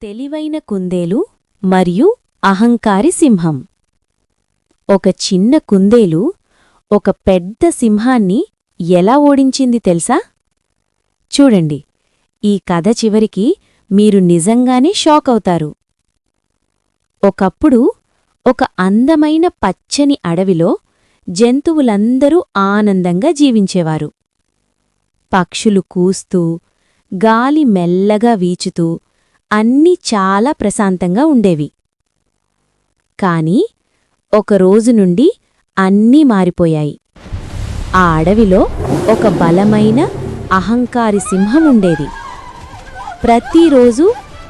తెలివైన కుందేలు మరియు అహంకారి సింహం. ఒక చిన్న కుందేలు ఒక పెద్ద సింహాన్ని ఎలా ఓడించింది తెలుసా? చూడండి, ఈ కథ చివరికి మీరు నిజంగానే షాక్ అవుతారు. ఒకప్పుడు ఒక అందమైన పచ్చని అడవిలో జంతువులందరూ ఆనందంగా జీవించేవారు. పక్షులు కూస్తూ, గాలి మెల్లగా వీచుతూ అన్నీ చాలా ప్రశాంతంగా ఉండేవి. కాని ఒకరోజు నుండి అన్నీ మారిపోయాయి. ఆ అడవిలో ఒక బలమైన అహంకారి సింహం ఉండేది. ప్రతిరోజూ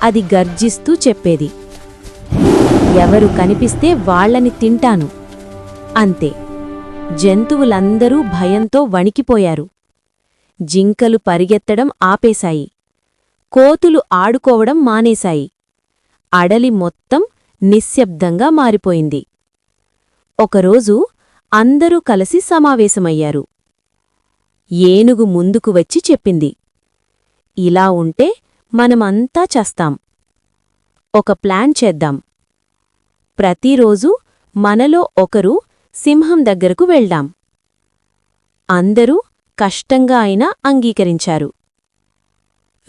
అది గర్జిస్తూ చెప్పేది, ఎవరు కనిపిస్తే వాళ్ళని తింటాను. అంతే. జంతువులందరూ భయంతో వణికిపోయారు. జింకలు పరిగెత్తడం ఆపేశాయి. కోతులు ఆడుకోవడం మానేశాయి. అడలి మొత్తం నిశ్శబ్దంగా మారిపోయింది. ఒకరోజు అందరూ కలిసి సమావేశమయ్యారు. ఏనుగు ముందుకు వచ్చి చెప్పింది, ఇలా ఉంటే మనమంతా చస్తాం. ఒక ప్లాన్ చేద్దాం. ప్రతిరోజూ మనలో ఒకరు సింహం దగ్గరకు వెళ్దాం. అందరూ కష్టంగా అయినా అంగీకరించారు.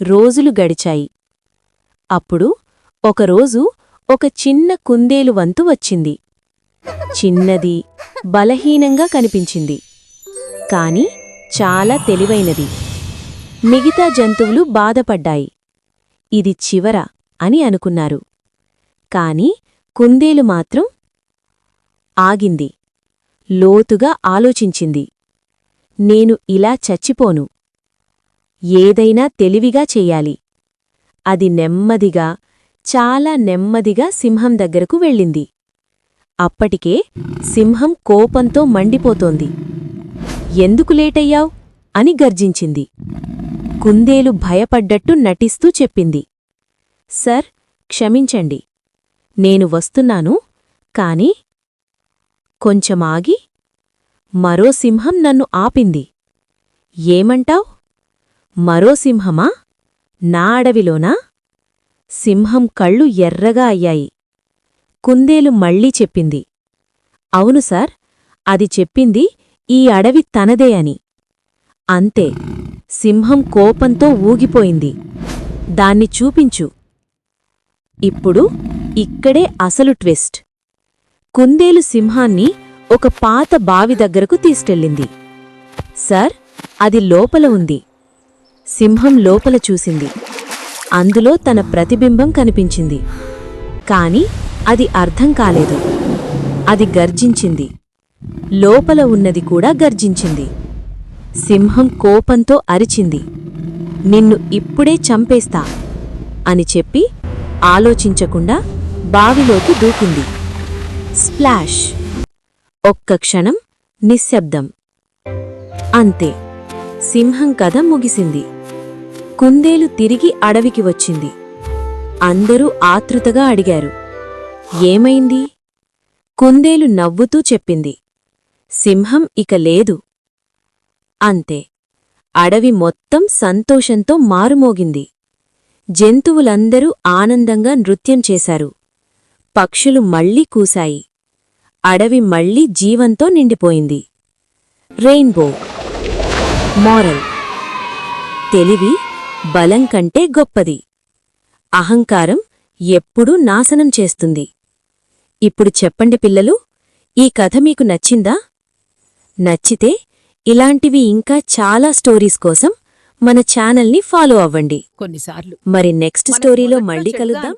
రోజులు గడిచాయి. అప్పుడు ఒకరోజు ఒక చిన్న కుందేలు వంతు వచ్చింది. చిన్నది, బలహీనంగా కనిపించింది, కాని చాలా తెలివైనది. మిగతా జంతువులు బాధపడ్డాయి. ఇది చివర అని అనుకున్నారు. కాని కుందేలు మాత్రం ఆగింది. లోతుగా ఆలోచించింది. నేను ఇలా చచ్చిపోను. ఏదైనా తెలివిగా చెయ్యాలి. అది నెమ్మదిగా, చాలా నెమ్మదిగా సింహం దగ్గరకు వెళ్ళింది. అప్పటికే సింహం కోపంతో మండిపోతోంది. ఎందుకు లేటయ్యావ్ అని గర్జించింది. కుందేలు భయపడ్డట్టు నటిస్తూ చెప్పింది, సర్, క్షమించండి, నేను వస్తున్నాను. కాని కొంచెమాగి మరో సింహం నన్ను ఆపింది. ఏమంటావ్? మరో సింహమా? నా అడవిలోనా? సింహం కళ్ళు ఎర్రగా అయ్యాయి. కుందేలు మళ్ళీ చెప్పింది, అవును సార్, అది చెప్పింది ఈ అడవి తనదే అని. అంతే. సింహం కోపంతో ఊగిపోయింది. దాన్ని చూపించు. ఇప్పుడు ఇక్కడే అసలు ట్విస్ట్. కుందేలు సింహాన్ని ఒక పాత బావి దగ్గరకు తీసుకెళ్ళింది. సార్, అది లోపల ఉంది. సింహం లోపల చూసింది. అందులో తన ప్రతిబింబం కనిపించింది. కాని అది అర్థం కాలేదు. అది గర్జించింది. లోపల ఉన్నది కూడా గర్జించింది. సింహం కోపంతో అరిచింది, నిన్ను ఇప్పుడే చంపేస్తా అని చెప్పి ఆలోచించకుండా బావిలోకి దూకింది. స్ప్లాష్! ఒక్క క్షణం నిశ్శబ్దం. అంతే. సింహం కథ ముగిసింది. కుందేలు తిరిగి అడవికి వచ్చింది. అందరూ ఆతృతగా అడిగారు, ఏమైంది? కుందేలు నవ్వుతూ చెప్పింది, సింహం ఇక లేదు. అంతే. అడవి మొత్తం సంతోషంతో మారుమోగింది. జంతువులందరూ ఆనందంగా నృత్యం చేశారు. పక్షులు మళ్లీ కూశాయి. అడవి మళ్లీ జీవంతో నిండిపోయింది. రెయిన్బో. మోరల్: తెలివి బలం కంటే గొప్పది. అహంకారం ఎప్పుడూ నాశనం చేస్తుంది. ఇప్పుడు చెప్పండి పిల్లలు, ఈ కథ మీకు నచ్చిందా? నచ్చితే ఇలాంటివి ఇంకా చాలా స్టోరీస్ కోసం మన ఛానల్ని ఫాలో అవ్వండి. కొన్నిసార్లు మరి నెక్స్ట్ స్టోరీలో మళ్ళీ కలుద్దాం.